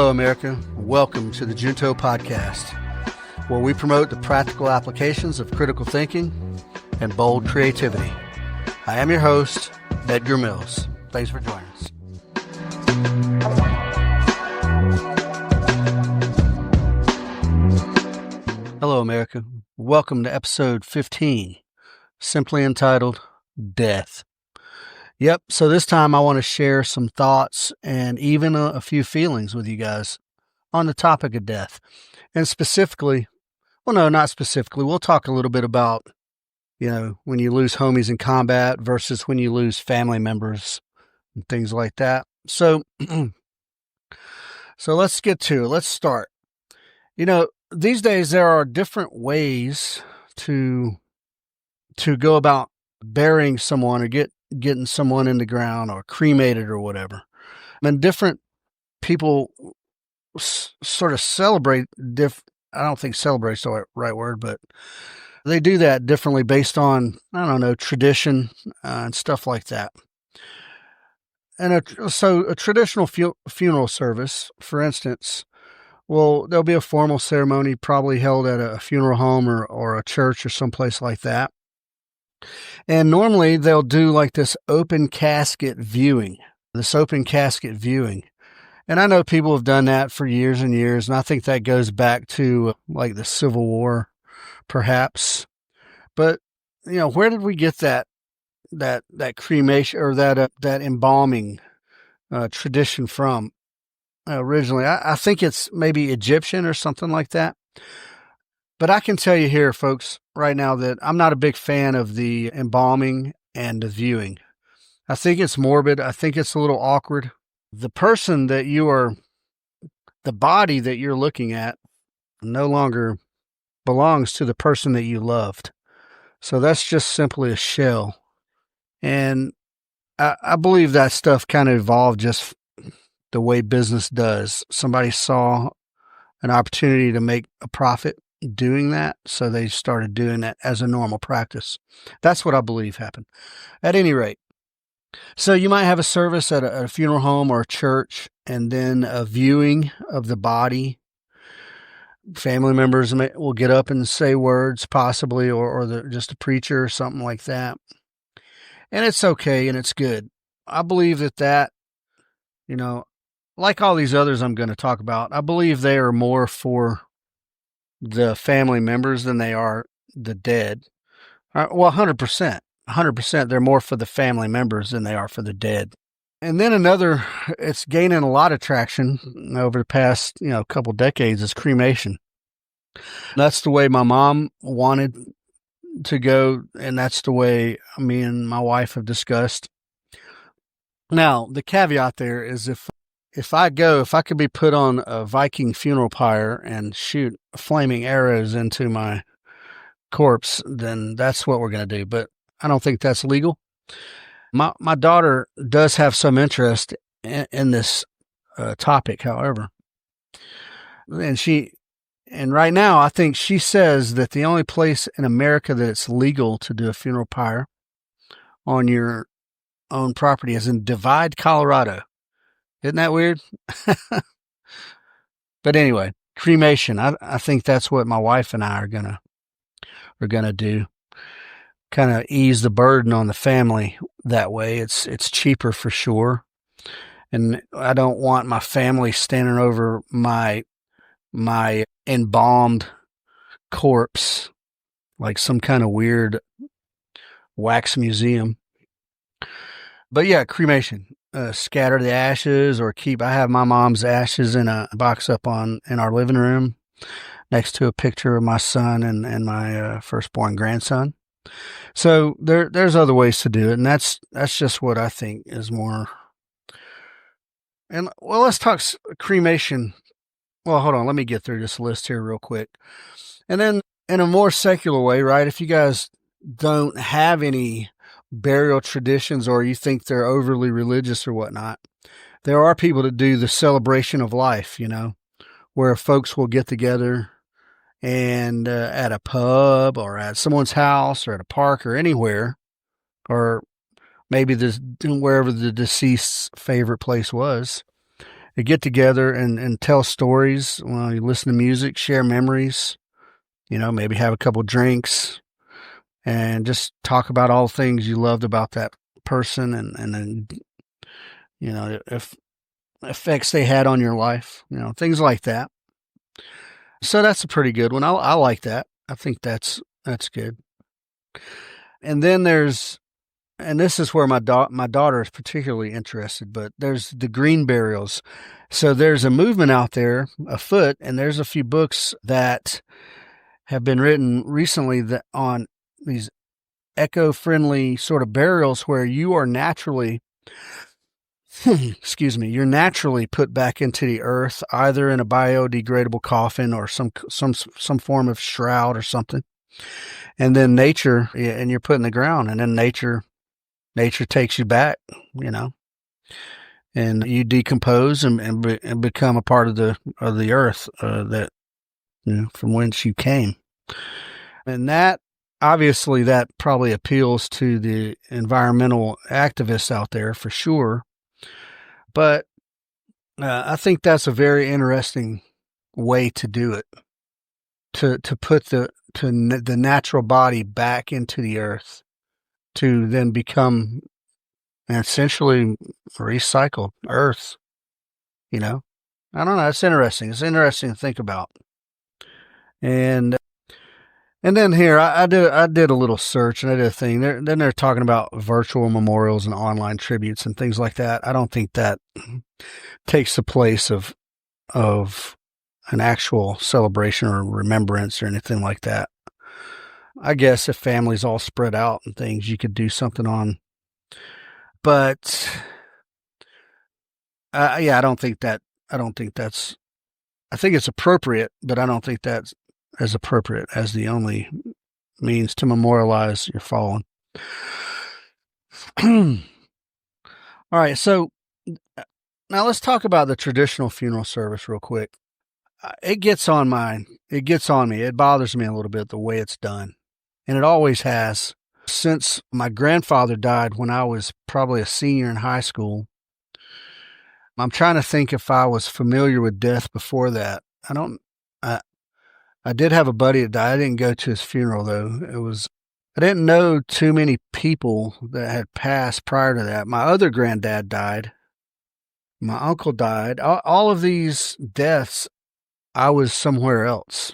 Hello, America. Welcome to the Junto Podcast, where we promote the practical applications of critical thinking and bold creativity. I am your host, Edgar Mills. Thanks for joining us. Hello, America. Welcome to episode 15, simply entitled Death. Yep, so this time I want to share some thoughts and even a few feelings with you guys on the topic of death. And specifically, well, no, not specifically. We'll talk a little bit about, when you lose homies in combat versus when you lose family members and things like that. So, so let's get to it. Let's start. These days there are different ways to go about burying someone or getting someone in the ground or cremated or whatever. And different people sort of celebrate I don't think celebrate's the right word, but they do that differently based on, tradition and stuff like that. And so a traditional funeral service, for instance, there'll be a formal ceremony probably held at a funeral home or a church or someplace like that. And normally they'll do like this open casket viewing. And I know people have done that for years and years, and I think that goes back to like the Civil War, perhaps. But, where did we get that cremation or that embalming tradition from originally? I think it's maybe Egyptian or something like that. But I can tell you here, folks, right now that I'm not a big fan of the embalming and the viewing. I think it's morbid. I think it's a little awkward. The body that you're looking at no longer belongs to the person that you loved. So that's just simply a shell. And I believe that stuff kind of evolved just the way business does. Somebody saw an opportunity to make a profit doing that, so they started doing that as a normal practice. That's what I believe happened. At any rate, so you might have a service at a funeral home or a church, and then a viewing of the body. Family members will get up and say words, possibly, or just a preacher or something like that. And it's okay, and it's good. I believe that, like all these others I'm going to talk about, I believe they are more for the family members than they are the dead. Well, 100%. 100%. They're more for the family members than they are for the dead. And then it's gaining a lot of traction over the past, couple decades, is cremation. That's the way my mom wanted to go, and that's the way me and my wife have discussed. Now, the caveat there is if I could be put on a Viking funeral pyre and shoot flaming arrows into my corpse, then that's what we're going to do. But I don't think that's legal. My daughter does have some interest in this topic, however. And right now, I think she says that the only place in America that it's legal to do a funeral pyre on your own property is in Divide, Colorado. Isn't that weird? But anyway, cremation. I think that's what my wife and I are gonna do. Kind of ease the burden on the family that way. It's cheaper for sure. And I don't want my family standing over my embalmed corpse like some kind of weird wax museum. But yeah, cremation. Scatter the ashes or I have my mom's ashes in a box up in our living room next to a picture of my son and my firstborn grandson. So there's other ways to do it, and that's just what I think is more. And well, let's talk cremation. Well, hold on, let me get through this list here real quick. And then in a more secular way, right? If you guys don't have any burial traditions or you think they're overly religious or whatnot, there are people that do the celebration of life, where folks will get together and at a pub or at someone's house or at a park or anywhere, or maybe wherever the deceased's favorite place was, They get together and tell stories. Well, you listen to music, share memories, maybe have a couple drinks and just talk about all the things you loved about that person and then, if effects they had on your life, things like that. So that's a pretty good one. I like that. I think that's good. And then and this is where my daughter is particularly interested, but there's the green burials. So there's a movement out there afoot, and there's a few books that have been written recently on these eco-friendly sort of burials where you are naturally, you're naturally put back into the earth, either in a biodegradable coffin or some form of shroud or something. And then nature, and you're put in the ground, and then nature takes you back, and you decompose and become a part of the earth that from whence you came. And that obviously that probably appeals to the environmental activists out there for sure. But I think that's a very interesting way to do it, to put the natural body back into the earth, to then become essentially recycled earth. I don't know. It's interesting. It's interesting to think about. And then here I did a little search and I did a thing. Then they're talking about virtual memorials and online tributes and things like that. I don't think that takes the place of an actual celebration or remembrance or anything like that. I guess if families all spread out and things, you could do something on. But I don't think that's. I think it's appropriate, but I don't think that's as appropriate as the only means to memorialize your fallen. All right, so now let's talk about the traditional funeral service real quick. It gets on me. It bothers me a little bit the way it's done, and it always has since my grandfather died when I was probably a senior in high school. I'm trying to think if I was familiar with death before that. I did have a buddy that died. I didn't go to his funeral though. I didn't know too many people that had passed prior to that. My other granddad died. My uncle died. All of these deaths, I was somewhere else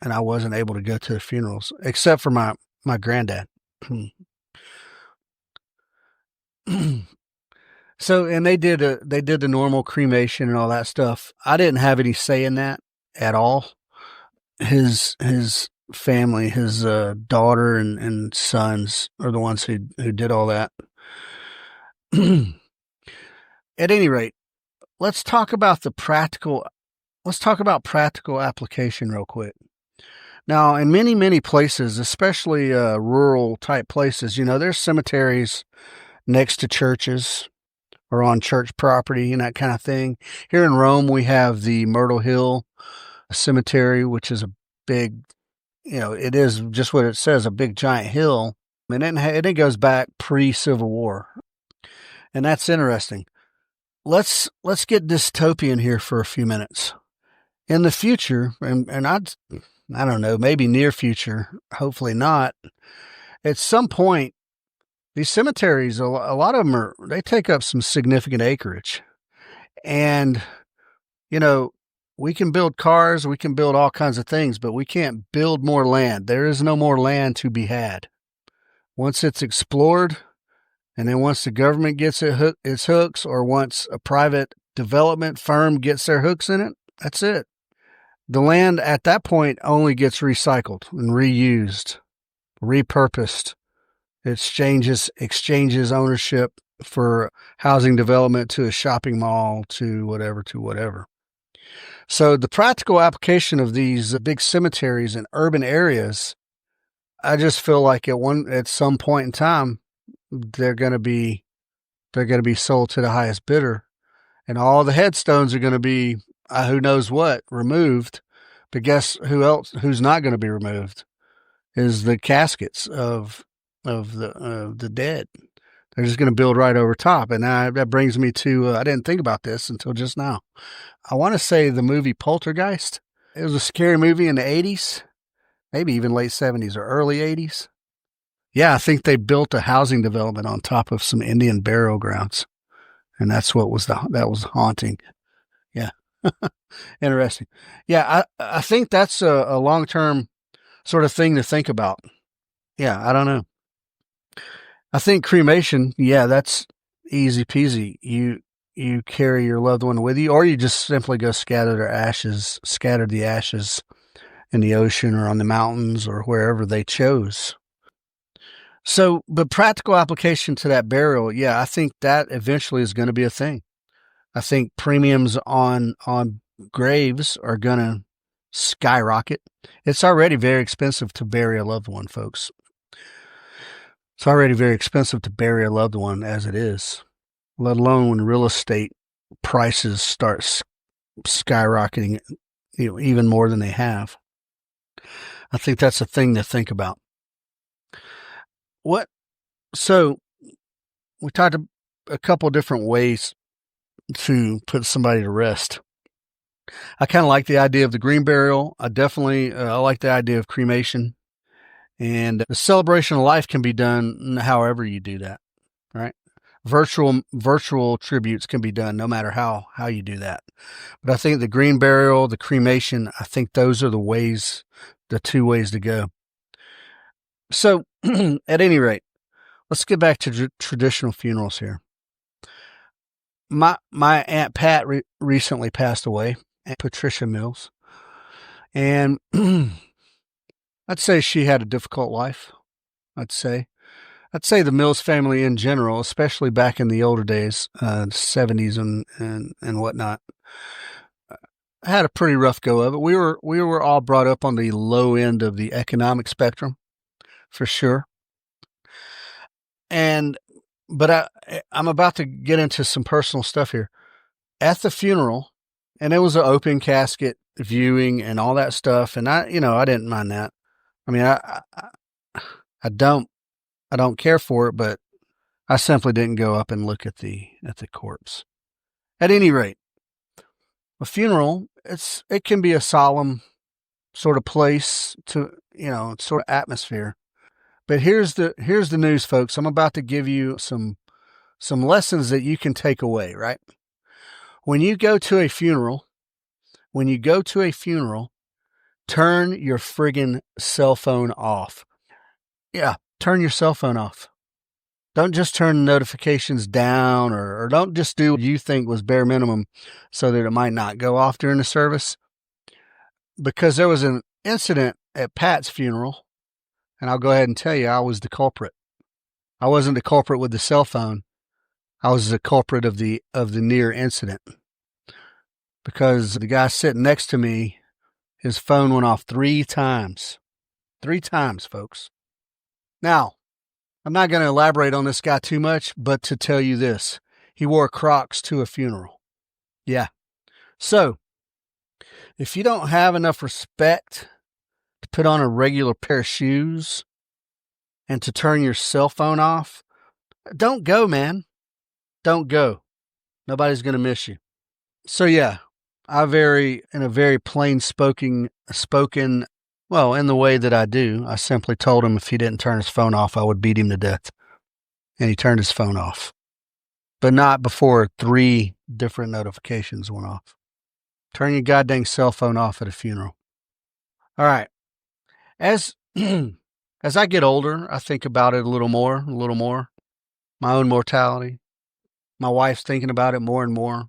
and I wasn't able to go to the funerals except for my granddad. So, and they did the normal cremation and all that stuff. I didn't have any say in that at all. His family, his daughter and sons are the ones who did all that. At any rate, let's talk about practical application real quick. Now, in many, many places, especially rural type places, there's cemeteries next to churches or on church property and that kind of thing. Here in Rome, we have the Myrtle Hill Cemetery, which is a big, it is just what it says, a big giant hill. And it goes back pre-Civil War. And that's interesting. Let's get dystopian here for a few minutes. In the future, and I don't know, maybe near future, hopefully not, at some point, these cemeteries, a lot of them they take up some significant acreage. And, we can build cars, we can build all kinds of things, but we can't build more land. There is no more land to be had. Once it's explored, and then once the government gets its hooks, or once a private development firm gets their hooks in it, that's it. The land at that point only gets recycled and reused, repurposed. It exchanges ownership for housing development to a shopping mall to whatever. So the practical application of these big cemeteries in urban areas, I just feel like at some point in time, they're going to be sold to the highest bidder, and all the headstones are going to be who knows what removed. But guess who's not going to be removed is the caskets of the dead, They're just going to build right over top. And that brings me to, I didn't think about this until just now. I want to say the movie Poltergeist. It was a scary movie in the 80s, maybe even late 70s or early 80s. Yeah, I think they built a housing development on top of some Indian burial grounds. And that's what that was haunting. Yeah. Interesting. Yeah, I think that's a long-term sort of thing to think about. Yeah, I don't know. I think cremation, yeah, that's easy peasy. You carry your loved one with you, or you just simply go scatter the ashes in the ocean or on the mountains or wherever they chose. So the practical application to that burial, yeah, I think that eventually is going to be a thing. I think premiums on graves are going to skyrocket. It's already very expensive to bury a loved one, folks. It's already very expensive to bury a loved one as it is, let alone when real estate prices start skyrocketing, even more than they have. I think that's a thing to think about. So we talked a couple different ways to put somebody to rest. I kind of like the idea of the green burial. I like the idea of cremation. And the celebration of life can be done however you do that, right? Virtual tributes can be done no matter how you do that. But I think the green burial, the cremation, I think those are the two ways to go. So at any rate, let's get back to traditional funerals here. My Aunt Pat recently passed away, Aunt Patricia Mills. And I'd say she had a difficult life. I'd say the Mills family in general, especially back in the older days, 70s and whatnot, had a pretty rough go of it. We were all brought up on the low end of the economic spectrum, for sure. But I'm about to get into some personal stuff here. At the funeral, and it was an open casket viewing and all that stuff, and I didn't mind that. I mean, I don't care for it, but I simply didn't go up and look at the corpse. At any rate, a funeral, it can be a solemn sort of place to, sort of atmosphere. But here's the news, folks. I'm about to give you some lessons that you can take away, right? When you go to a funeral, turn your friggin' cell phone off. Yeah, turn your cell phone off. Don't just turn notifications down or don't just do what you think was bare minimum so that it might not go off during the service. Because there was an incident at Pat's funeral, and I'll go ahead and tell you, I was the culprit. I wasn't the culprit with the cell phone. I was the culprit of the near incident. Because the guy sitting next to me, his phone went off 3 times. 3 times, folks. Now, I'm not going to elaborate on this guy too much, but to tell you this, he wore Crocs to a funeral. Yeah. So, if you don't have enough respect to put on a regular pair of shoes and to turn your cell phone off, don't go, man. Don't go. Nobody's going to miss you. So yeah, in a very plain spoken, well, in the way that I do, I simply told him if he didn't turn his phone off, I would beat him to death. And he turned his phone off. But not before 3 different notifications went off. Turn your goddamn cell phone off at a funeral. All right. As I get older, I think about it a little more. My own mortality. My wife's thinking about it more and more.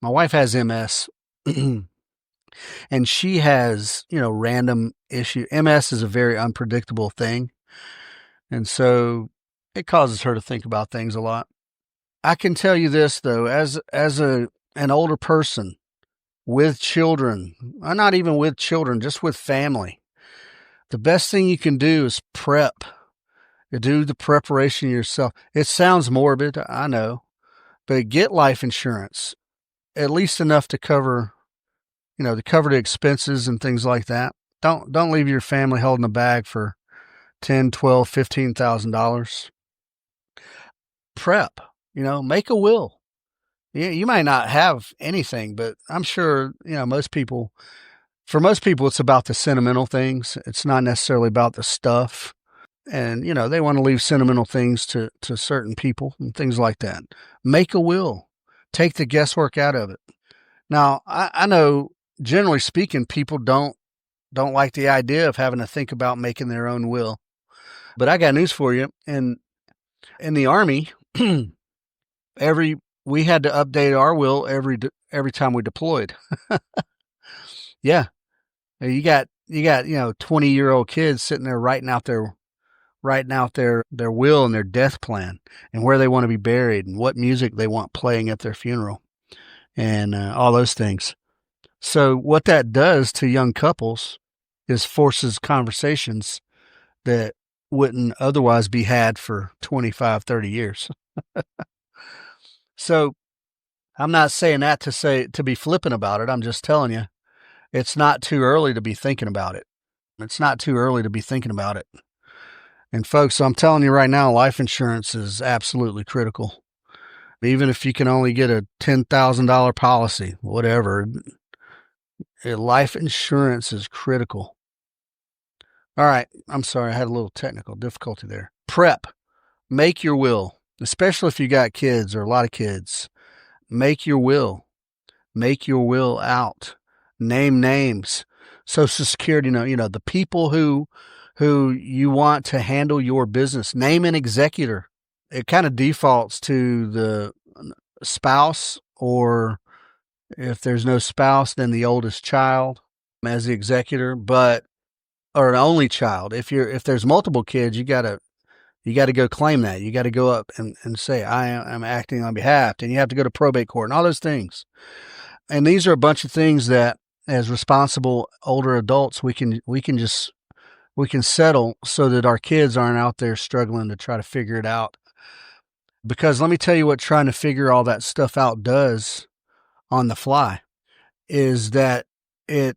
My wife has MS. And she has, random issue. MS is a very unpredictable thing. And so it causes her to think about things a lot. I can tell you this, though, as an older person with children, not even with children, just with family, the best thing you can do is prep. You do the preparation yourself. It sounds morbid, I know, but get life insurance, at least enough to cover the expenses and things like that. Don't leave your family holding a bag for $10,000, $12,000, $15,000. prep, make a will. You might not have anything, but I'm sure, for most people, it's about the sentimental things. It's not necessarily about the stuff. And, they want to leave sentimental things to certain people and things like that. Make a will. Take the guesswork out of it. Now, I know, generally speaking, people don't like the idea of having to think about making their own will. But I got news for you. In the Army, we had to update our will every time we deployed. Yeah. You got 20-year-old kids sitting there writing out their will and their death plan and where they want to be buried and what music they want playing at their funeral and all those things. So what that does to young couples is forces conversations that wouldn't otherwise be had for 25, 30 years. So I'm not saying that to be flippant about it. I'm just telling you, it's not too early to be thinking about it. It's not too early to be thinking about it. And folks, I'm telling you right now, life insurance is absolutely critical. Even if you can only get a $10,000 policy, whatever, life insurance is critical. All right. I'm sorry. I had a little technical difficulty there. Prep. Make your will, especially if you got kids or a lot of kids. Make your will. Make your will out. Name names. Social Security, the people who you want to handle your business. Name an executor. It kind of defaults to the spouse, or if there's no spouse, then the oldest child as the executor, or an only child. If there's multiple kids, you gotta go claim that. You got to go up and say, I am acting on behalf, and you have to go to probate court and all those things. And these are a bunch of things that, as responsible older adults, we can settle so that our kids aren't out there struggling to try to figure it out. Because let me tell you what trying to figure all that stuff out does on the fly is that it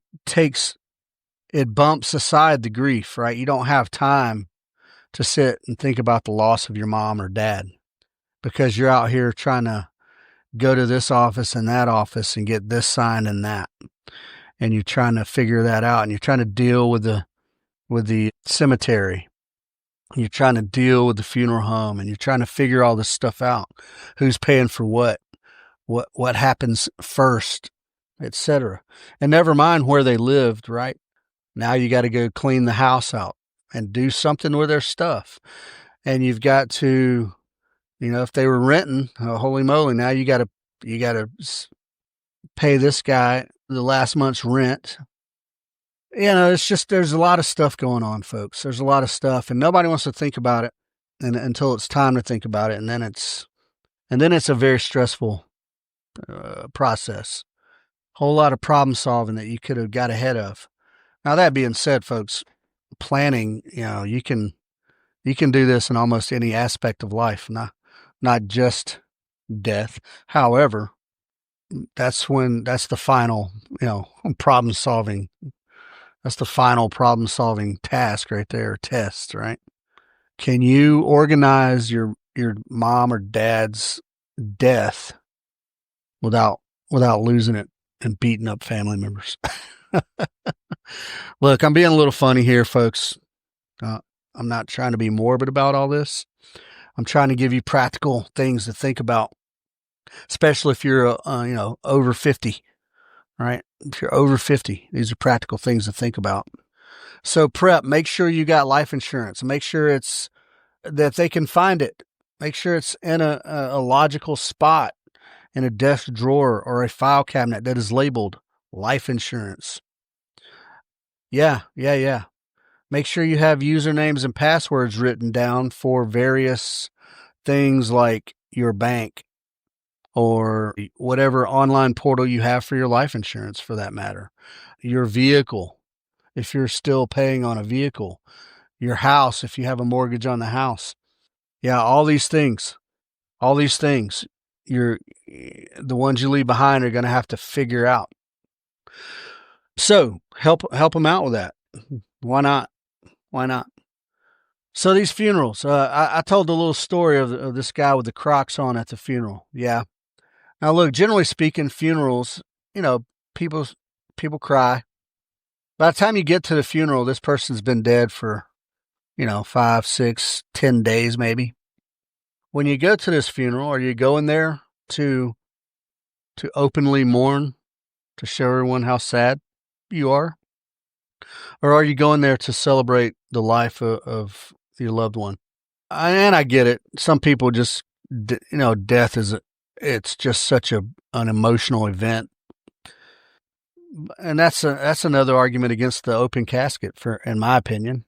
bumps aside the grief, right? You don't have time to sit and think about the loss of your mom or dad because you're out here trying to go to this office and that office and get this signed and that. And you're trying to figure that out, and you're trying to deal with the cemetery. You're trying to deal with the funeral home, and you're trying to figure all this stuff out. Who's paying for what happens first, etc. And never mind where they lived, right? Now you got to go clean the house out and do something with their stuff. And you've got to, if they were renting, holy moly, now you got to pay this guy the last month's rent. It's just, there's a lot of stuff going on, folks. There's a lot of stuff, and nobody wants to think about it until it's time to think about it. And then it's a very stressful process. Whole lot of problem solving that you could have got ahead of. Now, that being said, folks, planning, you can do this in almost any aspect of life, not just death. However, that's the final, problem solving. That's the final problem solving task right there, test, right? Can you organize your mom or dad's death without losing it and beating up family members? Look, I'm being a little funny here, folks. I'm not trying to be morbid about all this. I'm trying to give you practical things to think about, especially if you're, over 50, right? If you're over 50, these are practical things to think about. So prep, make sure you got life insurance. Make sure it's that they can find it. Make sure it's in a logical spot in a desk drawer or a file cabinet that is labeled life insurance. Yeah. Make sure you have usernames and passwords written down for various things like your bank or whatever online portal you have for your life insurance, for that matter. Your vehicle, if you're still paying on a vehicle. Your house, if you have a mortgage on the house. Yeah, all these things, the ones you leave behind are going to have to figure out. So help them out with that. Why not? So these funerals, I told the little story of this guy with the Crocs on at the funeral. Yeah. Now look, generally speaking, funerals, you know, people people cry. By the time you get to the funeral, this person's been dead for, 5, 6, 10 days maybe. When you go to this funeral, are you going there to openly mourn, to show everyone how sad you are? Or are you going there to celebrate the life of your loved one? And I get it. Some people just, death it's just such an emotional event. And that's another argument against the open casket, in my opinion.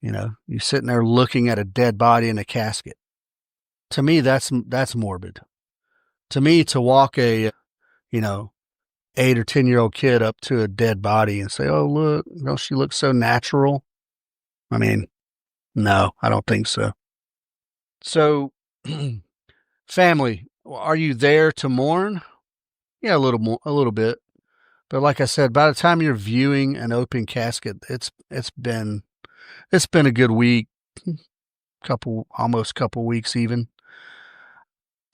You're sitting there looking at a dead body in a casket. To me, that's morbid. To me, to walk a, 8 or 10-year-old kid up to a dead body and say, "Oh, look, she looks so natural." I mean, no, I don't think so. So, family, are you there to mourn? Yeah, a little bit. But like I said, by the time you're viewing an open casket, it's been a good week, almost couple weeks even.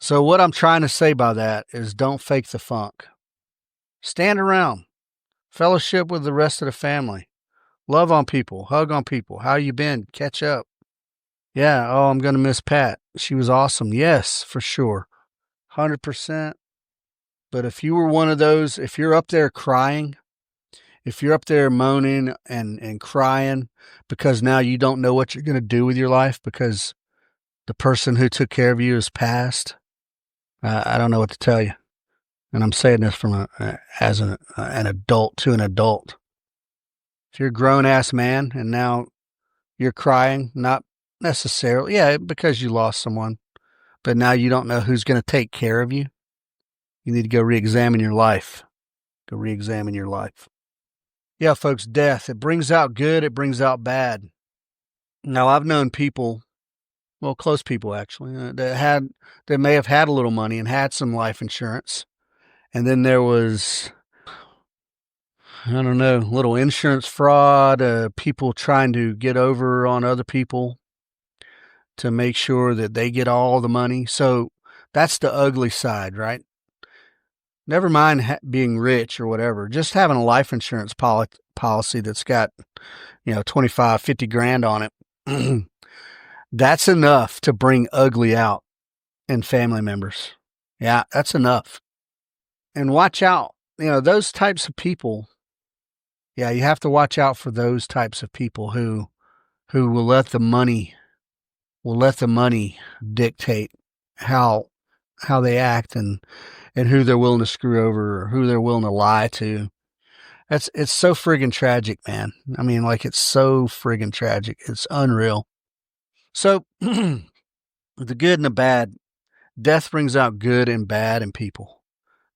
So what I'm trying to say by that is don't fake the funk. Stand around, fellowship with the rest of the family, love on people, hug on people. How you been? Catch up. Yeah. Oh, I'm going to miss Pat. She was awesome. Yes, for sure. 100%. But if you were one of those, if you're up there crying, if you're up there moaning and crying because now you don't know what you're going to do with your life because the person who took care of you has passed, I don't know what to tell you. And I'm saying this as an adult to an adult. If you're a grown-ass man and now you're crying, not necessarily, because you lost someone, but now you don't know who's going to take care of you, you need to go re-examine your life. Go re-examine your life. Yeah, folks, death, it brings out good, it brings out bad. Now, I've known people, well, close people actually, that may have had a little money and had some life insurance. And then there was, I don't know, little insurance fraud, people trying to get over on other people to make sure that they get all the money. So that's the ugly side, right? Never mind being rich or whatever, just having a life insurance policy that's got, 25, 50 grand on it. That's enough to bring ugly out in family members. Yeah, that's enough. And watch out, those types of people. Yeah, you have to watch out for those types of people who will let the money dictate how they act and who they're willing to screw over or who they're willing to lie to. It's so friggin' tragic, man. I mean, like, it's so friggin' tragic. It's unreal. So the good and the bad, death brings out good and bad in people.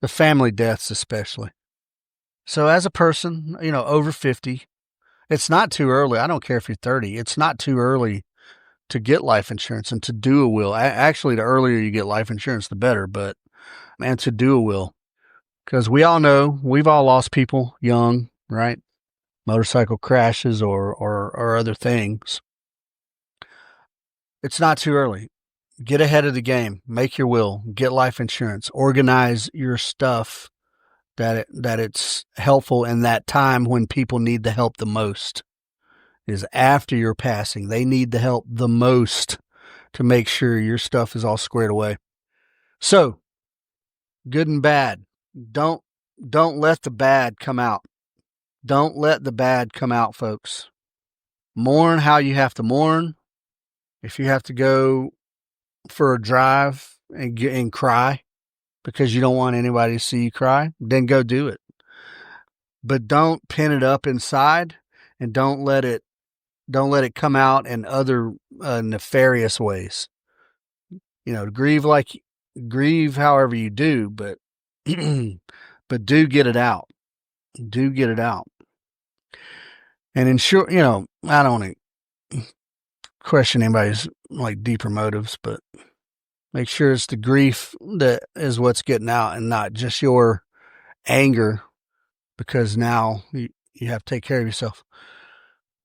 The family deaths especially. So as a person, over 50, it's not too early. I don't care if you're 30. It's not too early to get life insurance and to do a will. Actually, the earlier you get life insurance, the better, and to do a will. Because we all know, we've all lost people young, right? Motorcycle crashes or other things. It's not too early. Get ahead of the game. Make your will. Get life insurance. Organize your stuff that it's helpful in that time when people need the help the most. Is after your passing. They need the help the most to make sure your stuff is all squared away. So, good and bad. Don't let the bad come out. Don't let the bad come out, folks. Mourn how you have to mourn. If you have to go for a drive and cry because you don't want anybody to see you cry, then go do it. But don't pin it up inside and don't let it come out in other nefarious ways. Grieve however you do, but but do get it out. Do get it out. And ensure, I don't want to question anybody's deeper motives, but make sure it's the grief that is what's getting out and not just your anger because now you have to take care of yourself.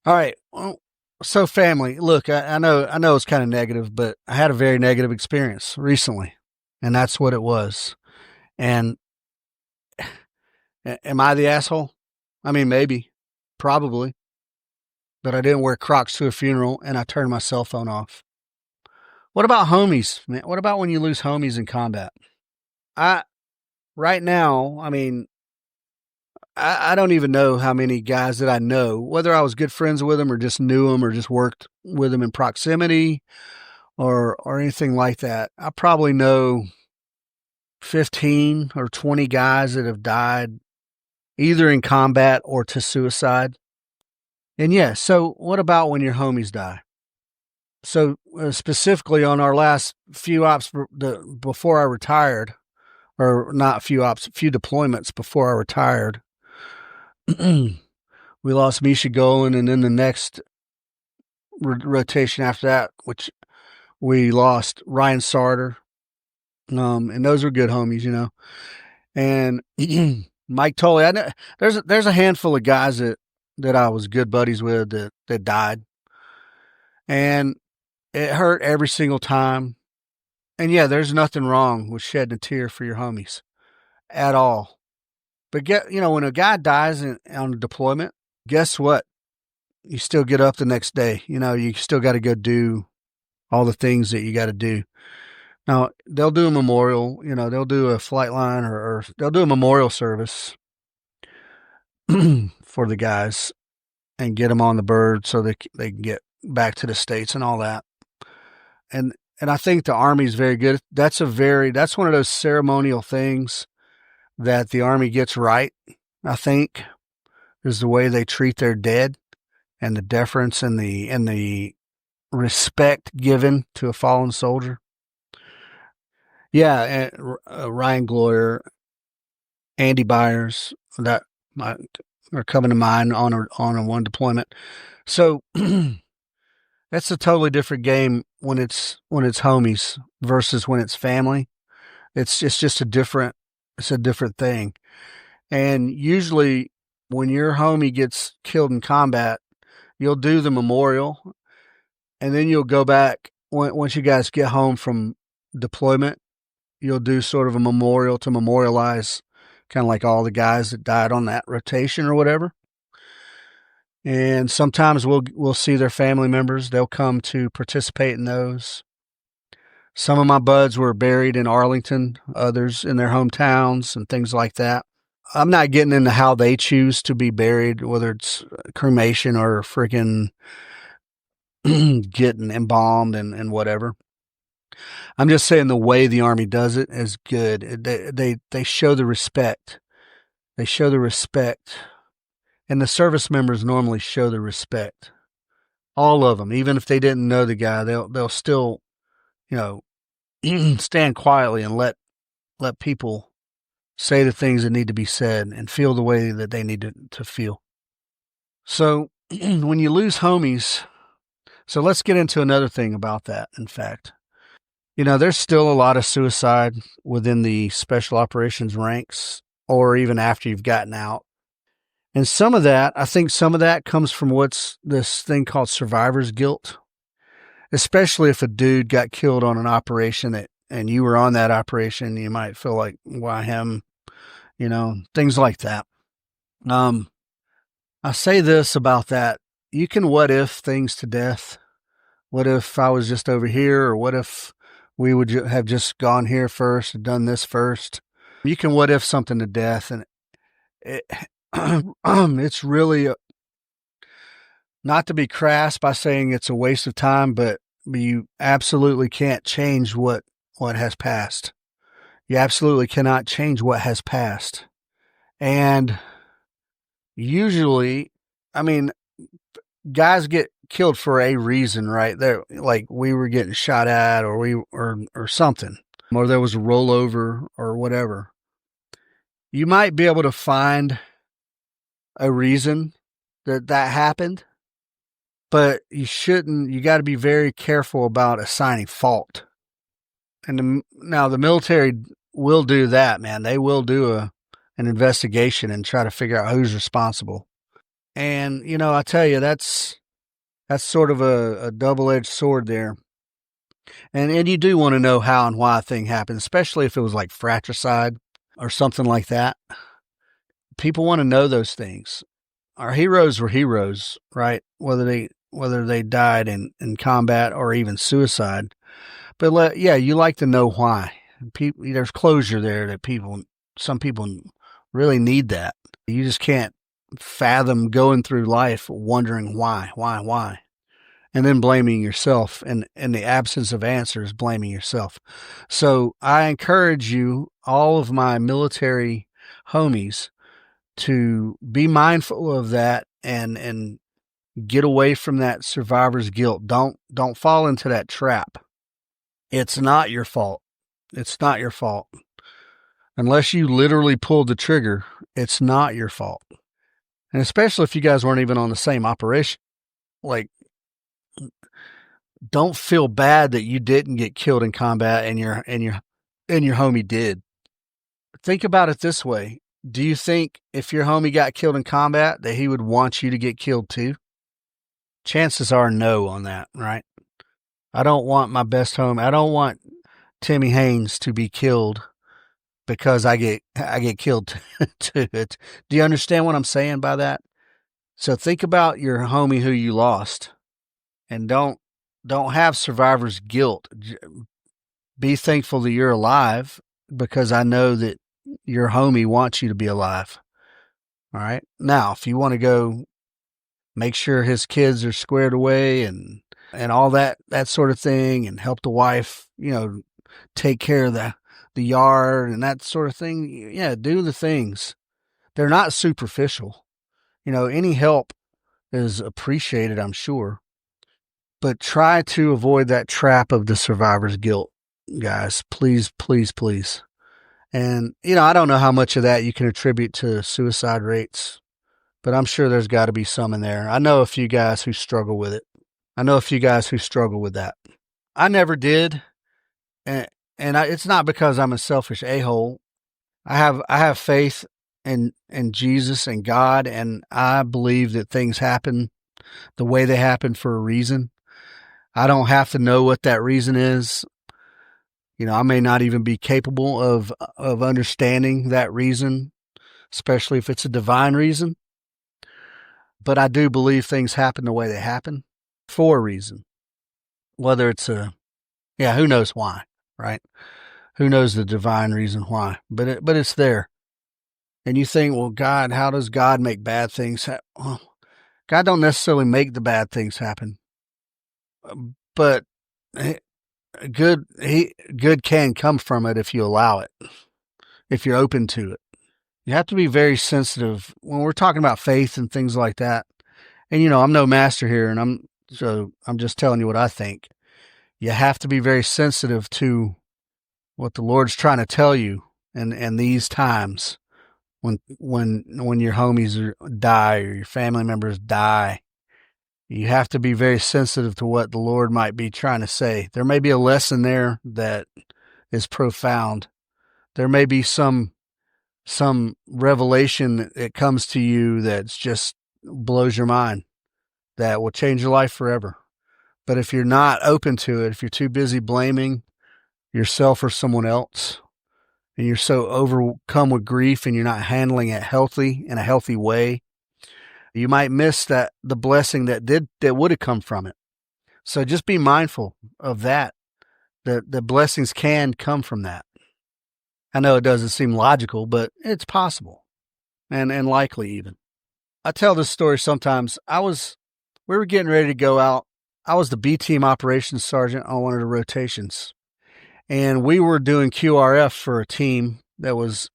All right. Well, So family, look, I know it's kind of negative, but I had a very negative experience recently, and that's what it was. And am I the asshole? I mean, maybe, probably, but I didn't wear Crocs to a funeral, and I turned my cell phone off. What about homies, man? What about when you lose homies in combat? I right now, I mean, I don't even know how many guys that I know, whether I was good friends with them or just knew them or just worked with them in proximity or anything like that. I probably know 15 or 20 guys that have died either in combat or to suicide. And yeah, so what about when your homies die? So specifically on our last few ops before I retired, or not few ops, few deployments before I retired, we lost Misha Golan, and then the next rotation after that, which we lost Ryan Sarter, and those were good homies, you know. And Mike Tolley, I know there's a handful of guys that I was good buddies with that died, and it hurt every single time. And yeah, there's nothing wrong with shedding a tear for your homies at all. But when a guy dies on a deployment, guess what? You still get up the next day. You know, you still got to go do all the things that you got to do. Now, they'll do a memorial, they'll do a flight line or they'll do a memorial service for the guys and get them on the bird so they can get back to the States and all that. And I think the Army is very good. That's one of those ceremonial things that the Army gets right, I think, is the way they treat their dead and the deference and the respect given to a fallen soldier. Yeah, Ryan Gloyer, Andy Byers, that are coming to mind on a one deployment. So that's a totally different game when it's homies versus when it's family. It's just a different thing. And usually when your homie gets killed in combat, you'll do the memorial, and then you'll go back once you guys get home from deployment. You'll do sort of a memorial to memorialize kind of like all the guys that died on that rotation or whatever. And sometimes we'll see their family members. They'll come to participate in those. Some of my buds were buried in Arlington, others in their hometowns and things like that. I'm not getting into how they choose to be buried, whether it's cremation or freaking getting embalmed and whatever. I'm just saying the way the Army does it is good. They show the respect. They show the respect. And the service members normally show the respect. All of them, even if they didn't know the guy, they'll still, stand quietly and let people say the things that need to be said and feel the way that they need to feel. So when you lose homies, so let's get into another thing about that, in fact. There's still a lot of suicide within the special operations ranks or even after you've gotten out. And I think some of that comes from what's this thing called survivor's guilt, especially if a dude got killed on an operation and you were on that operation, you might feel like, why him? Things like that. I say this about that. You can what if things to death. What if I was just over here, or what if we would have just gone here first and done this first? You can what if something to death, and it's really not to be crass by saying it's a waste of time, but you absolutely can't change what has passed. You absolutely cannot change what has passed. And usually, guys get killed for a reason, right? They're like, we were getting shot at, or something, or there was a rollover or whatever. You might be able to find a reason that happened, but you got to be very careful about assigning fault. And now the military will do that, man. They will do an investigation and try to figure out who's responsible. And, I tell you, that's That's sort of a double-edged sword there. And you do want to know how and why a thing happened, especially if it was like fratricide or something like that. People want to know those things. Our heroes were heroes, right? Whether they died in combat or even suicide. But yeah, you like to know why. There's closure there that some people really need that. You just can't fathom going through life wondering why, and then blaming yourself, and in the absence of answers, blaming yourself. So I encourage you, all of my military homies, to be mindful of that and get away from that survivor's guilt. Don't fall into that trap. It's not your fault. It's not your fault. Unless you literally pulled the trigger, it's not your fault. And especially if you guys weren't even on the same operation. Like, don't feel bad that you didn't get killed in combat and your homie did. Think about it this way. Do you think if your homie got killed in combat that he would want you to get killed too? Chances are no on that, right? I don't want my best homie. I don't want Timmy Haynes to be killed because I get killed too. Do you understand what I'm saying by that? So think about your homie who you lost, and don't have survivor's guilt. Be thankful that you're alive, because I know that your homie wants you to be alive. All right. Now, if you want to go make sure his kids are squared away and all that sort of thing, and help the wife, take care of the yard and that sort of thing. Yeah, do the things. They're not superficial. Any help is appreciated, I'm sure. But try to avoid that trap of the survivor's guilt, guys. Please, please, please. And, I don't know how much of that you can attribute to suicide rates, but I'm sure there's got to be some in there. I know a few guys who struggle with it. I know a few guys who struggle with that. I never did. And it's not because I'm a selfish a-hole. I have faith in Jesus and God, and I believe that things happen the way they happen for a reason. I don't have to know what that reason is. I may not even be capable of understanding that reason, especially if it's a divine reason. But I do believe things happen the way they happen for a reason. Whether it's who knows why, right? Who knows the divine reason why? But it's there. And you think, well, God, how does God make bad things happen? Well, God don't necessarily make the bad things happen. But good can come from it if you allow it, if you're open to it. You have to be very sensitive when we're talking about faith and things like that. And I'm no master here, and I'm just telling you what I think. You have to be very sensitive to what the Lord's trying to tell you in these times when your homies die or your family members die. You have to be very sensitive to what the Lord might be trying to say. There may be a lesson there that is profound. There may be some revelation that comes to you that's just blows your mind, that will change your life forever. But if you're not open to it, if you're too busy blaming yourself or someone else, and you're so overcome with grief and you're not handling it in a healthy way, you might miss the blessing that would have come from it. So just be mindful of that. The blessings can come from that. I know it doesn't seem logical, but it's possible, and likely even. I tell this story sometimes. We were getting ready to go out. I was the B team operations sergeant on one of the rotations, and we were doing QRF for a team that was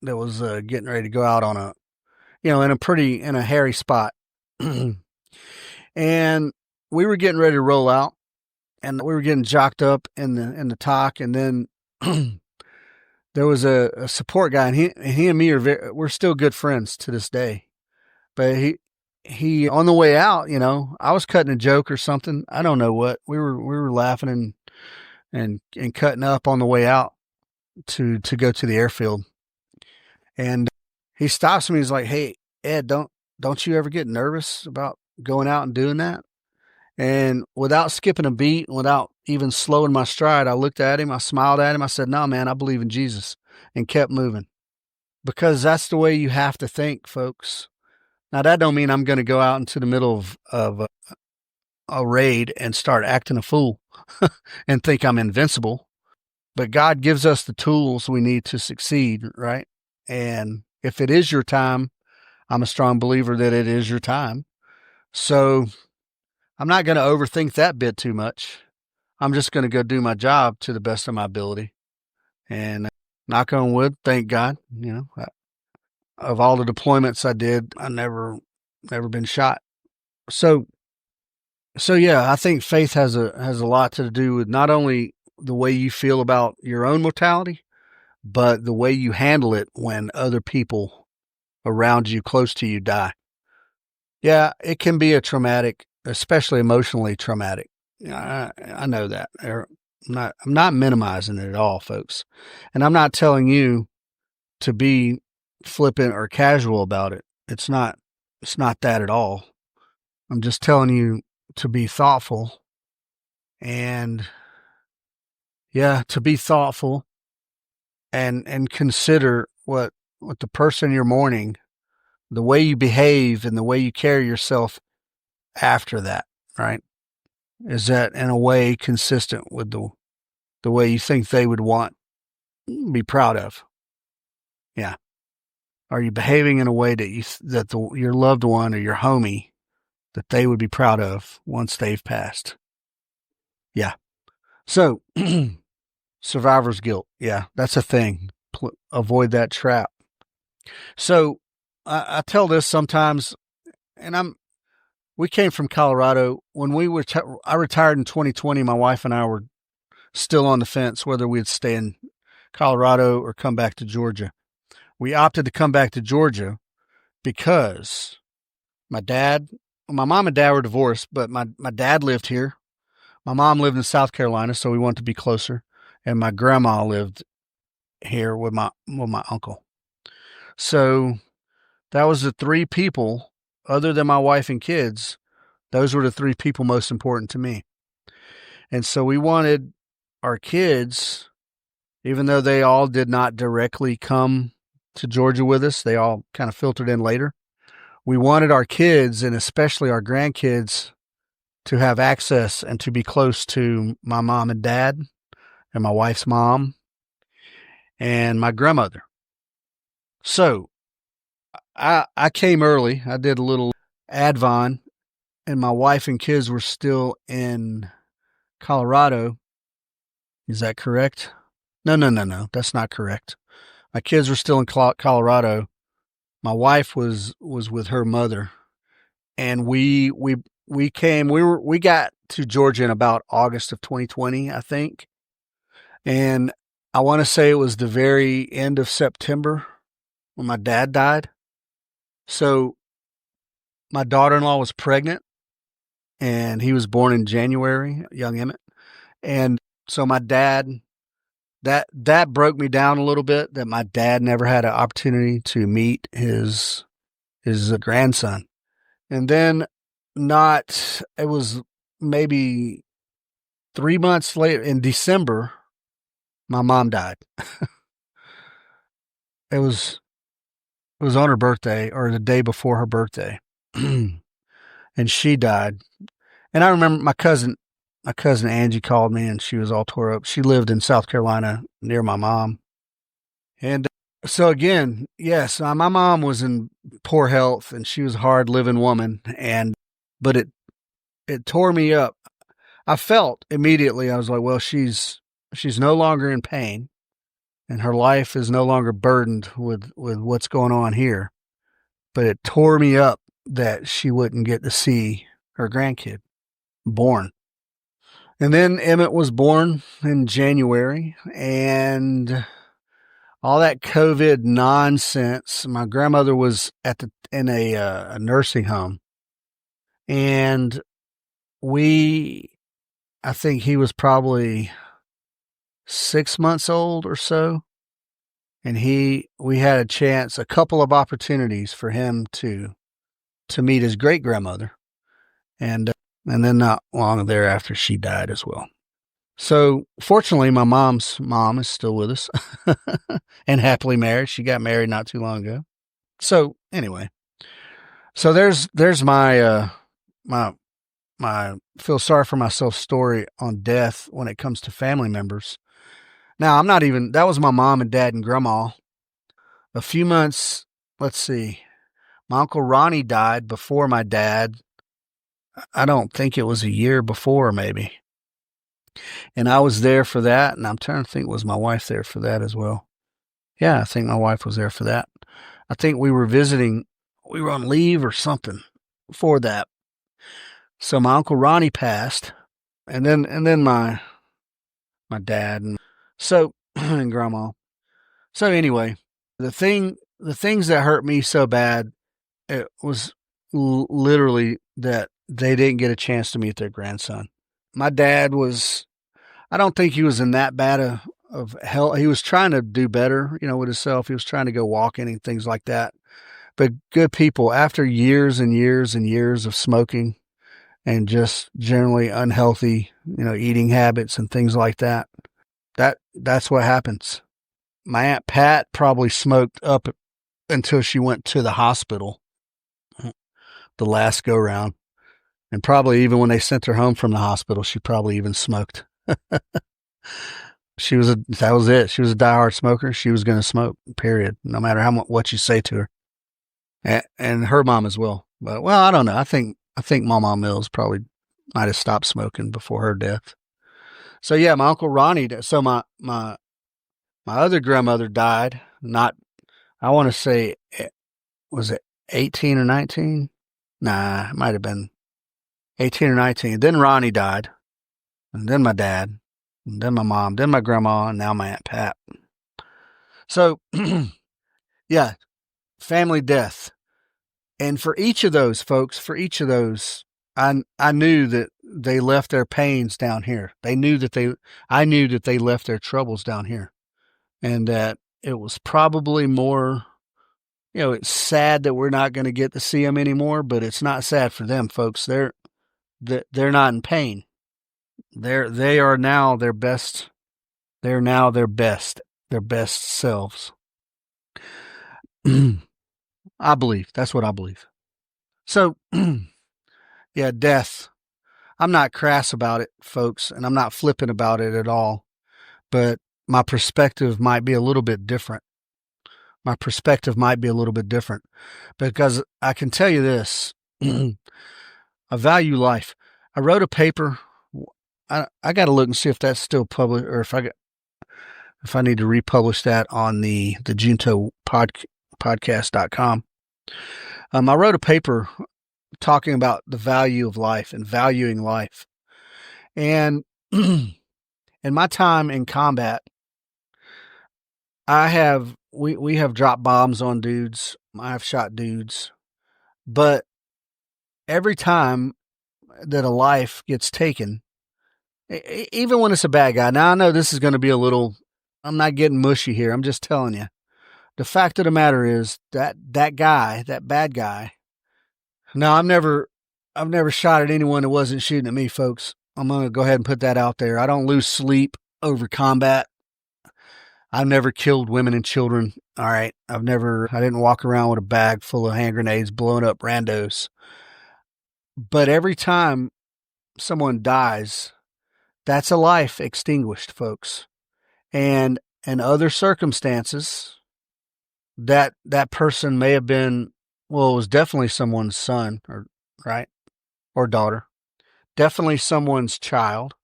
getting ready to go out on in a hairy spot. And we were getting ready to roll out, and we were getting jocked up in the talk, and then there was a support guy, and he and me we're still good friends to this day. But he on the way out, I was cutting a joke or something. I don't know what. We were laughing and cutting up on the way out to go to the airfield. And he stops me. He's like, "Hey, Ed, don't you ever get nervous about going out and doing that?" And without skipping a beat, without even slowing my stride, I looked at him, I smiled at him, I said, "No, man, I believe in Jesus," and kept moving. Because that's the way you have to think, folks. Now, that don't mean I'm going to go out into the middle of a raid and start acting a fool and think I'm invincible. But God gives us the tools we need to succeed, right? And if it is your time, I'm a strong believer that it is your time. So I'm not going to overthink that bit too much. I'm just going to go do my job to the best of my ability. And knock on wood, thank God, of all the deployments I did, I never been shot. So yeah, I think faith has a lot to do with not only the way you feel about your own mortality, but the way you handle it when other people around you, close to you, die. Yeah, it can be a traumatic, especially emotionally traumatic. I know that. I'm not minimizing it at all, folks. And I'm not telling you to be flippant or casual about it. It's not that at all. I'm just telling you to be thoughtful and to be thoughtful and consider what the person you're mourning, the way you behave and the way you carry yourself after that, right? Is that in a way consistent with the way you think they would want, be proud of? Yeah. Are you behaving in a way that your loved one or your homie, that they would be proud of once they've passed? Yeah. So survivor's guilt. Yeah, that's a thing. Avoid that trap. So I tell this sometimes, and we came from Colorado. When I retired in 2020, my wife and I were still on the fence whether we'd stay in Colorado or come back to Georgia. We opted to come back to Georgia because my mom and dad were divorced, but my dad lived here. My mom lived in South Carolina, so we wanted to be closer. And my grandma lived here with my uncle. So that was the three people, other than my wife and kids, those were the three people most important to me. And so we wanted our kids, even though they all did not directly come to Georgia with us, they all kind of filtered in later. We wanted our kids, and especially our grandkids, to have access and to be close to my mom and dad and my wife's mom and my grandmother. So I came early. I did a little advon, and my wife and kids were still in Colorado. Is that correct? No. That's not correct. My kids were still in Colorado. My wife was with her mother, and we got to Georgia in about August of 2020, I think. And I want to say it was the very end of September when my dad died. So my daughter-in-law was pregnant, and he was born in January, young Emmett. And so my dad, that broke me down a little bit, that my dad never had an opportunity to meet his grandson. And then it was maybe 3 months later, in December, my mom died. It was on her birthday, or the day before her birthday. And she died. And I remember my cousin Angie called me, and she was all tore up. She lived in South Carolina near my mom. And so again, yes, my mom was in poor health, and she was a hard living woman. But it tore me up. I felt immediately, I was like, well, she's no longer in pain, and her life is no longer burdened with what's going on here. But it tore me up that she wouldn't get to see her grandkid born. And then Emmett was born in January, and all that COVID nonsense. My grandmother was in a nursing home, and I think he was probably 6 months old or so, and we had a couple of opportunities for him to meet his great grandmother, and And then not long thereafter, she died as well. So fortunately, my mom's mom is still with us and happily married. She got married not too long ago. So anyway, so there's my my feel sorry for myself story on death when it comes to family members. Now that was my mom and dad and grandma. A few months, let's see, my Uncle Ronnie died before my dad. I don't think it was a year before, maybe. And I was there for that. And I'm trying to think, was my wife there for that as well? Yeah, I think my wife was there for that. I think we were on leave or something for that. So my Uncle Ronnie passed, and then my dad, and so and grandma. So anyway, the things that hurt me so bad, it was literally that they didn't get a chance to meet their grandson. My dad I don't think he was in that bad of hell. He was trying to do better, with himself. He was trying to go walking and things like that. But good people, after years and years and years of smoking and just generally unhealthy, eating habits and things like that, that's what happens. My Aunt Pat probably smoked up until she went to the hospital the last go round. And probably even when they sent her home from the hospital, she probably even smoked. That was it. She was a diehard smoker. She was going to smoke, period. No matter what you say to her, and her mom as well. But I don't know. I think Mama Mills probably might have stopped smoking before her death. So yeah, my Uncle Ronnie. So my other grandmother died. I want to say, was it 18 or 19? Nah, it might have been 18 or 19. Then Ronnie died, and then my dad, and then my mom, then my grandma, and now my Aunt Pat. So, yeah, family death. And for each of those folks, I knew that they left their pains down here. I knew that they left their troubles down here. And that it was probably more, it's sad that we're not going to get to see them anymore, but it's not sad for them, folks. They're not in pain. They are now their best. They're now their best selves. I believe. That's what I believe. So, yeah, death. I'm not crass about it, folks, and I'm not flippant about it at all. But my perspective might be a little bit different. Because I can tell you this. I value life. I wrote a paper. I got to look and see if that's still published, or if I need to republish that on the Junto Podcast.com. I wrote a paper talking about the value of life and valuing life. And in my time in combat, we have dropped bombs on dudes. I've shot dudes. But every time that a life gets taken, even when it's a bad guy, now I know this is going to be I'm not getting mushy here. I'm just telling you. The fact of the matter is that guy, that bad guy. Now I've never shot at anyone that wasn't shooting at me, folks. I'm going to go ahead and put that out there. I don't lose sleep over combat. I've never killed women and children. All right. I didn't walk around with a bag full of hand grenades blowing up randos. But every time someone dies, that's a life extinguished, folks. And in other circumstances, that person may have been, it was definitely someone's son, or daughter, definitely someone's child,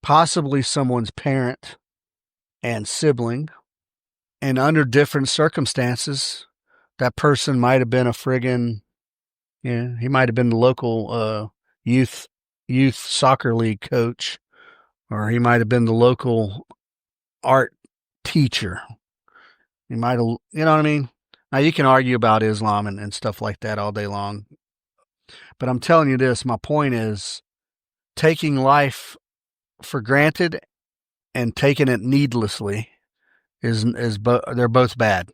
possibly someone's parent and sibling. And under different circumstances, that person might have been a friggin', he might have been the local youth soccer league coach, or he might have been the local art teacher. He might have, you know what I mean? Now, you can argue about Islam and stuff like that all day long. But I'm telling you this, my point is taking life for granted and taking it needlessly they're both bad.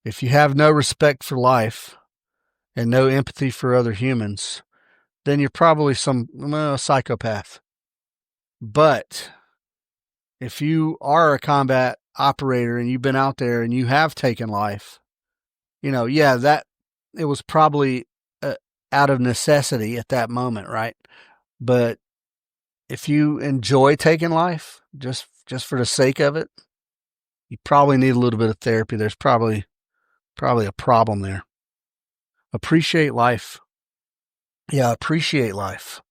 If you have no respect for life and no empathy for other humans, then you're probably some psychopath. But if you are a combat operator and you've been out there and you have taken life, that it was probably out of necessity at that moment, right? But if you enjoy taking life just for the sake of it, you probably need a little bit of therapy. There's probably a problem there. Appreciate life. Yeah, appreciate life.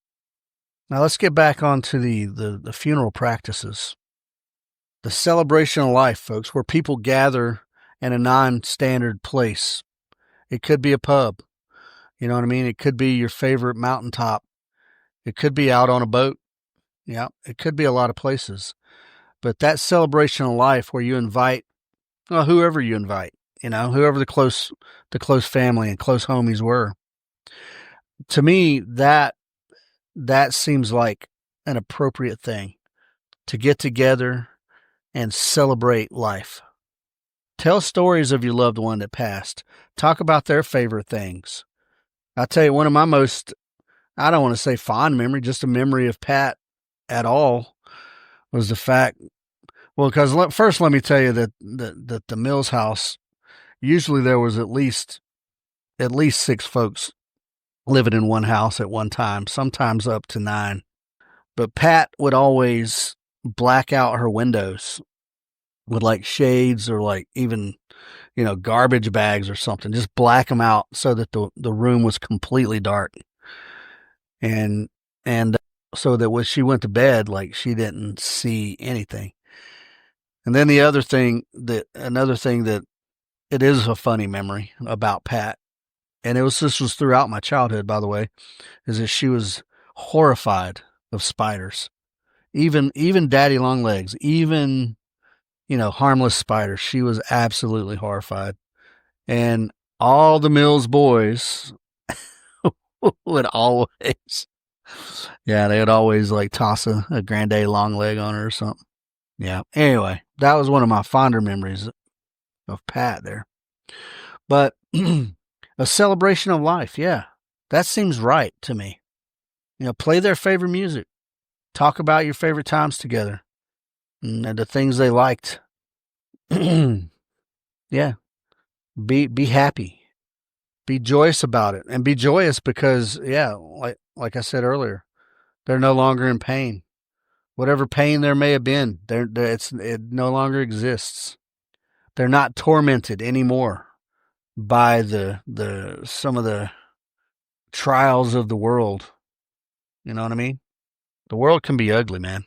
Now let's get back onto the funeral practices. The celebration of life, folks, where people gather in a non-standard place. It could be a pub. You know what I mean? It could be your favorite mountaintop. It could be out on a boat. Yeah, it could be a lot of places. But that celebration of life where you invite whoever you invite, whoever the close family and close homies were. To me, that seems like an appropriate thing to get together and celebrate life. Tell stories of your loved one that passed. Talk about their favorite things. I'll tell you, one of my most, I don't want to say fond memory, just a memory of Pat at all, was the fact, because first let me tell you that the Mills house, usually there was at least 6 folks living in one house at one time, sometimes up to 9. But Pat would always black out her windows with like shades or like even, garbage bags or something. Just black them out so that the room was completely dark. And so that when she went to bed, like she didn't see anything. And then another thing that it is a funny memory about Pat, and this was throughout my childhood, by the way, is that she was horrified of spiders, even daddy long legs, even, harmless spiders. She was absolutely horrified. And all the Mills boys would always, they would always like toss a grande long leg on her or something. Yeah. Anyway, that was one of my fonder memories of Pat there. But a celebration of life. Yeah. That seems right to me. Play their favorite music. Talk about your favorite times together and the things they liked. Yeah. Be happy. Be joyous about it, and be joyous because, like I said earlier, they're no longer in pain. Whatever pain there may have been, it no longer exists. They're not tormented anymore by some of the trials of the world. You know what I mean? The world can be ugly, man.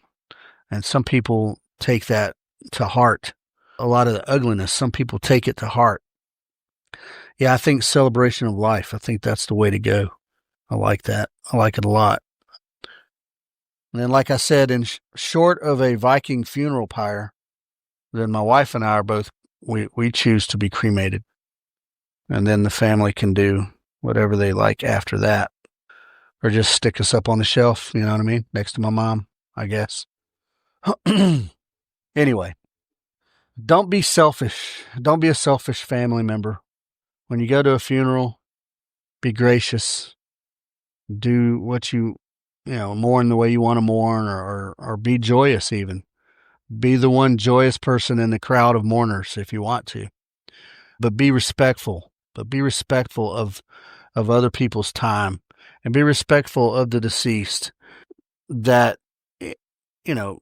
And some people take that to heart. A lot of the ugliness, some people take it to heart. Yeah, I think celebration of life, I think that's the way to go. I like that. I like it a lot. And then, like I said, in short of a Viking funeral pyre, then my wife and I are both, we choose to be cremated. And then the family can do whatever they like after that. Or just stick us up on the shelf, you know what I mean? Next to my mom, I guess. Anyway, don't be selfish. Don't be a selfish family member. When you go to a funeral, be gracious. Do what mourn the way you want to mourn, or be joyous even. Be the one joyous person in the crowd of mourners if you want to. But be respectful. But be respectful of other people's time. And be respectful of the deceased, that, you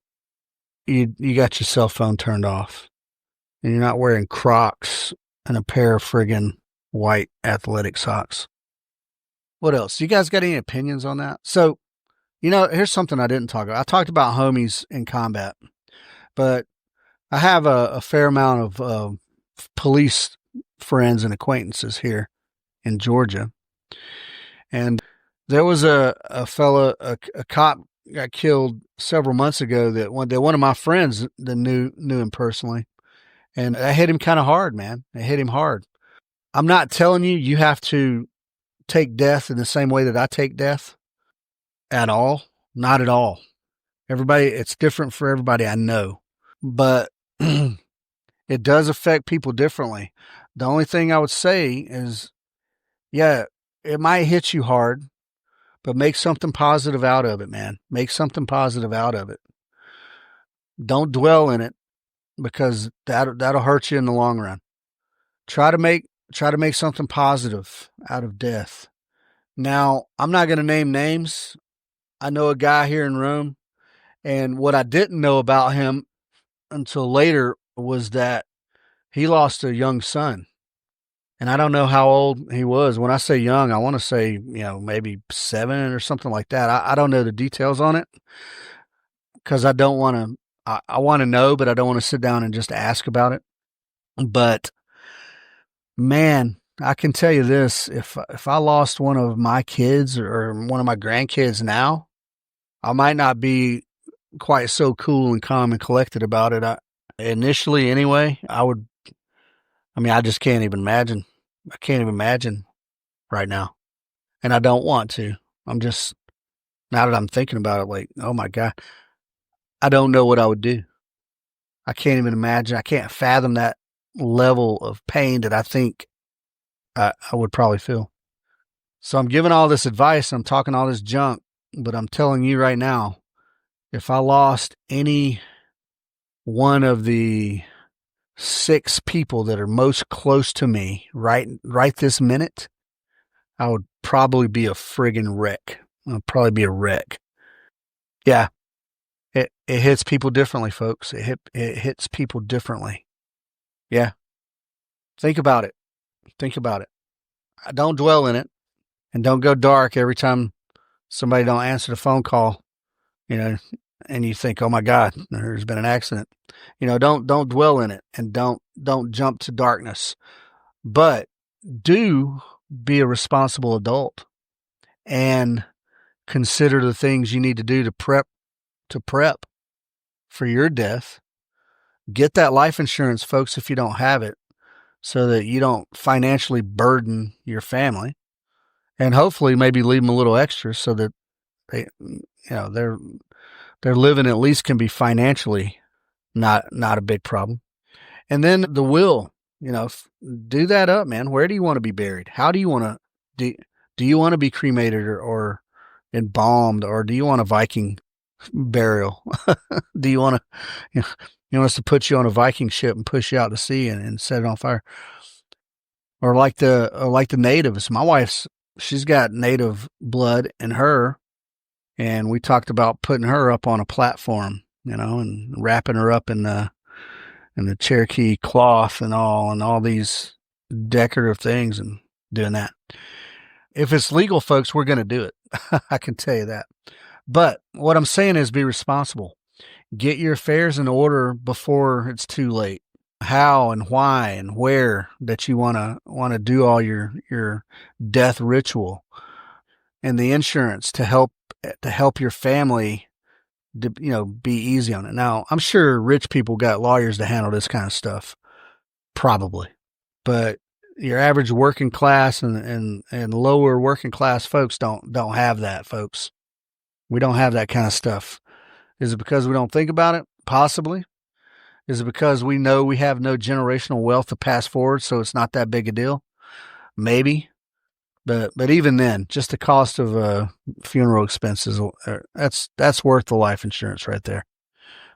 got your cell phone turned off. And you're not wearing Crocs and a pair of friggin' white athletic socks. What else? You guys got any opinions on that? So, here's something I didn't talk about. I talked about homies in combat, but I have a fair amount of police friends and acquaintances here in Georgia. And there was a fella, a cop got killed several months ago that one of my friends that knew him personally. And that hit him kind of hard, man. It hit him hard. I'm not telling you have to take death in the same way that I take death at all. Not at all. It's different for everybody, I know. But it does affect people differently. The only thing I would say is, it might hit you hard, but make something positive out of it, man. Make something positive out of it. Don't dwell in it, because that'll hurt you in the long run. Try to make something positive out of death. Now, I'm not going to name names. I know a guy here in Rome, and what I didn't know about him until later was that he lost a young son. And I don't know how old he was. When I say young, I want to say, maybe 7 or something like that. I don't know the details on it, because I don't want to, I want to know, but I don't want to sit down and just ask about it. But man, I can tell you this, if I lost one of my kids or one of my grandkids now, I might not be quite so cool and calm and collected about it. Initially anyway, I just can't even imagine. I can't even imagine right now. And I don't want to. I'm just, now that I'm thinking about it, like, oh my God, I don't know what I would do. I can't even imagine. I can't fathom that level of pain that I think I would probably feel. So I'm giving all this advice. I'm talking all this junk, but I'm telling you right now, if I lost any one of the 6 people that are most close to me right this minute, I would probably be a friggin' wreck. I'd probably be a wreck. Yeah. It hits people differently, folks. It hits people differently. Yeah. Think about it. Think about it. Don't dwell in it, and don't go dark every time somebody don't answer the phone call, and you think, oh my God, there's been an accident. Don't dwell in it, and don't jump to darkness, but do be a responsible adult and consider the things you need to do to prep for your death. Get that life insurance, folks, if you don't have it, so that you don't financially burden your family, and hopefully maybe leave them a little extra so that their living at least can be financially not a big problem. And then the will, do that up, man. Where do you want to be buried? How do you want to do you want to be cremated or embalmed, or do you want a Viking burial? Do you want to, you want us to put you on a Viking ship and push you out to sea and set it on fire? Or like the natives. My wife's, she's got native blood in her, and we talked about putting her up on a platform, and wrapping her up in the Cherokee cloth and all these decorative things, and doing that. If it's legal, folks, we're going to do it. I can tell you that. But what I'm saying is, be responsible. Get your affairs in order before it's too late. How and why and where that you want to do all your death ritual, and the insurance to help your family to, be easy on it. Now, I'm sure rich people got lawyers to handle this kind of stuff, probably, but your average working class and lower working class folks don't have that, folks. We don't have that kind of stuff. Is it because we don't think about it? Possibly. Is it because we know we have no generational wealth to pass forward, so it's not that big a deal? Maybe. But even then, just the cost of funeral expenses, that's worth the life insurance right there.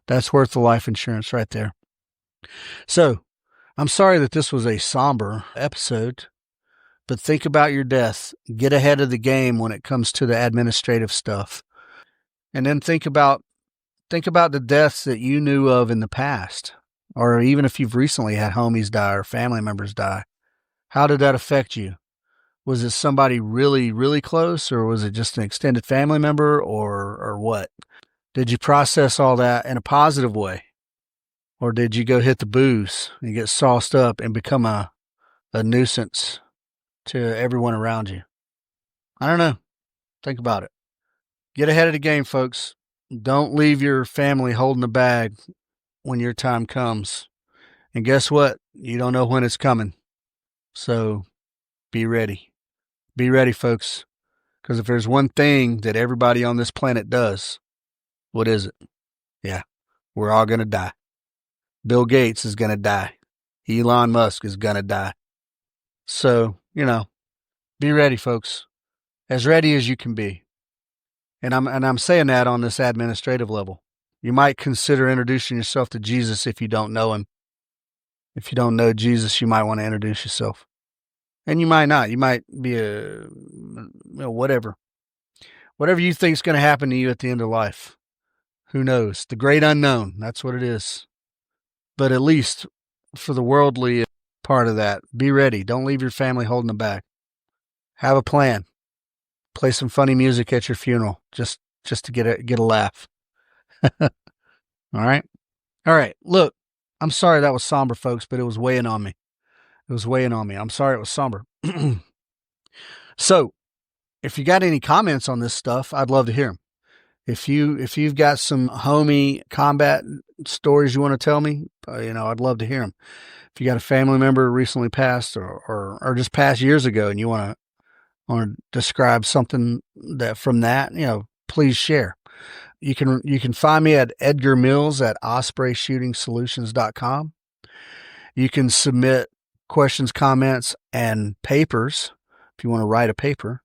That's worth the life insurance right there. So, I'm sorry that this was a somber episode, but think about your death. Get ahead of the game when it comes to the administrative stuff. And then think about the deaths that you knew of in the past, or even if you've recently had homies die or family members die. How did that affect you? Was it somebody really, really close, or was it just an extended family member, or what? Did you process all that in a positive way? Or did you go hit the booze and get sauced up and become a nuisance to everyone around you? I don't know. Think about it. Get ahead of the game, folks. Don't leave your family holding the bag when your time comes. And guess what? You don't know when it's coming. So be ready. Be ready, folks. Because if there's one thing that everybody on this planet does, what is it? Yeah, we're all going to die. Bill Gates is going to die. Elon Musk is going to die. So, be ready, folks. As ready as you can be. And I'm saying that on this administrative level. You might consider introducing yourself to Jesus if you don't know him. If you don't know Jesus, you might want to introduce yourself. And you might not. You might be whatever. Whatever you think is going to happen to you at the end of life. Who knows? The great unknown. That's what it is. But at least for the worldly part of that, be ready. Don't leave your family holding them back. Have a plan. Play some funny music at your funeral just to get a laugh. All right. All right. Look, I'm sorry that was somber, folks, but it was weighing on me. I'm sorry it was somber. So, if you got any comments on this stuff, I'd love to hear them. If you've got some homie combat stories you want to tell me, I'd love to hear them. If you got a family member recently passed or just passed years ago and you want to describe something that from that, please share. You can find me at Edgar Mills at ospreyshootingsolutions.com. You can submit questions, comments, and papers if you want to write a paper.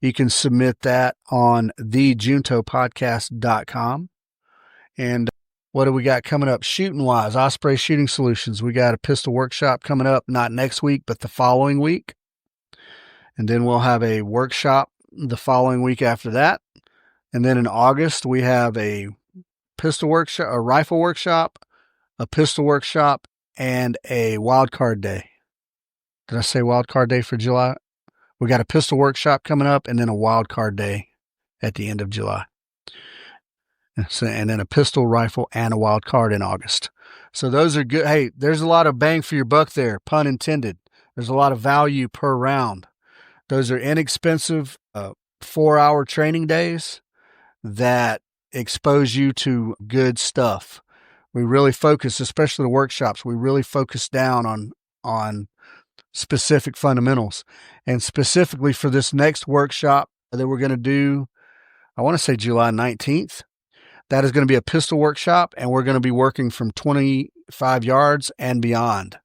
You can submit that on thejuntopodcast.com. And what do we got coming up shooting wise? Osprey Shooting Solutions. We got a pistol workshop coming up, not next week, but the following week. And then we'll have a workshop the following week after that. And then in August, we have a pistol workshop, a rifle workshop, a pistol workshop, and a wild card day. Did I say wild card day for July? We got a pistol workshop coming up and then a wild card day at the end of July. And then a pistol, rifle, and a wild card in August. So those are good. Hey, there's a lot of bang for your buck there, pun intended. There's a lot of value per round. Those are inexpensive 4-hour training days that expose you to good stuff. We really focus, especially the workshops, we really focus down on specific fundamentals. And specifically for this next workshop that we're going to do, I want to say July 19th, that is going to be a pistol workshop, and we're going to be working from 25 yards and beyond.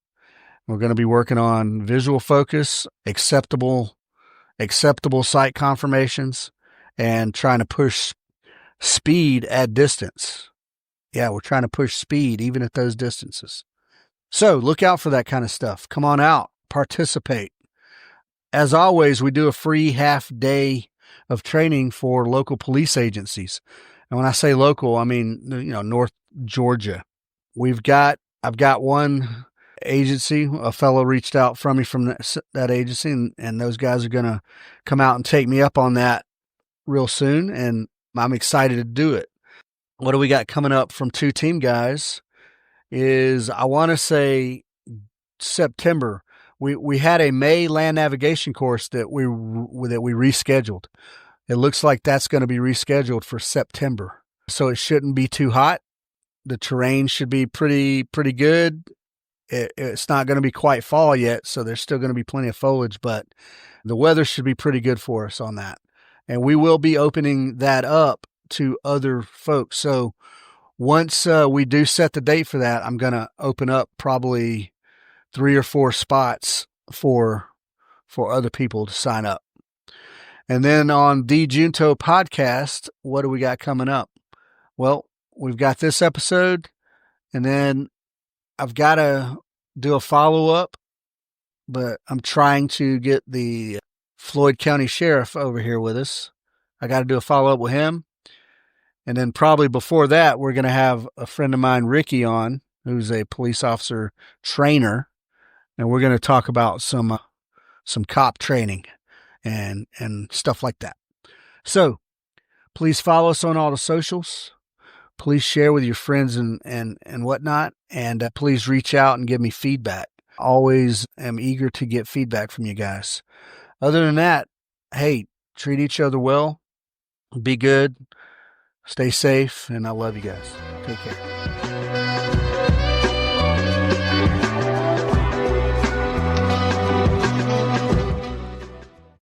We're going to be working on visual focus, acceptable sight confirmations, and trying to push speed at distance. Yeah, we're trying to push speed even at those distances. So look out for that kind of stuff. Come on out, participate. As always, we do a free half day of training for local police agencies. And when I say local, I mean, North Georgia. I've got one agency, a fellow reached out from me from that agency, and those guys are going to come out and take me up on that real soon. And I'm excited to do it. What do we got coming up from two team guys is, I want to say September. We had a May land navigation course that we rescheduled. It looks like that's going to be rescheduled for September. So it shouldn't be too hot. The terrain should be pretty good. It's not going to be quite fall yet, so there's still going to be plenty of foliage, but the weather should be pretty good for us on that. And we will be opening that up to other folks. So once we do set the date for that, I'm going to open up probably 3 or 4 spots for other people to sign up. And then on the Junto Podcast, what do we got coming up? Well, we've got this episode, and then I've got to do a follow-up, but I'm trying to get the Floyd County Sheriff over here with us. I got to do a follow-up with him. And then probably before that, we're going to have a friend of mine, Ricky, on, who's a police officer trainer. And we're going to talk about some cop training and stuff like that. So please follow us on all the socials. Please share with your friends and whatnot. And please reach out and give me feedback. Always am eager to get feedback from you guys. Other than that, hey, treat each other well. Be good. Stay safe. And I love you guys. Take care.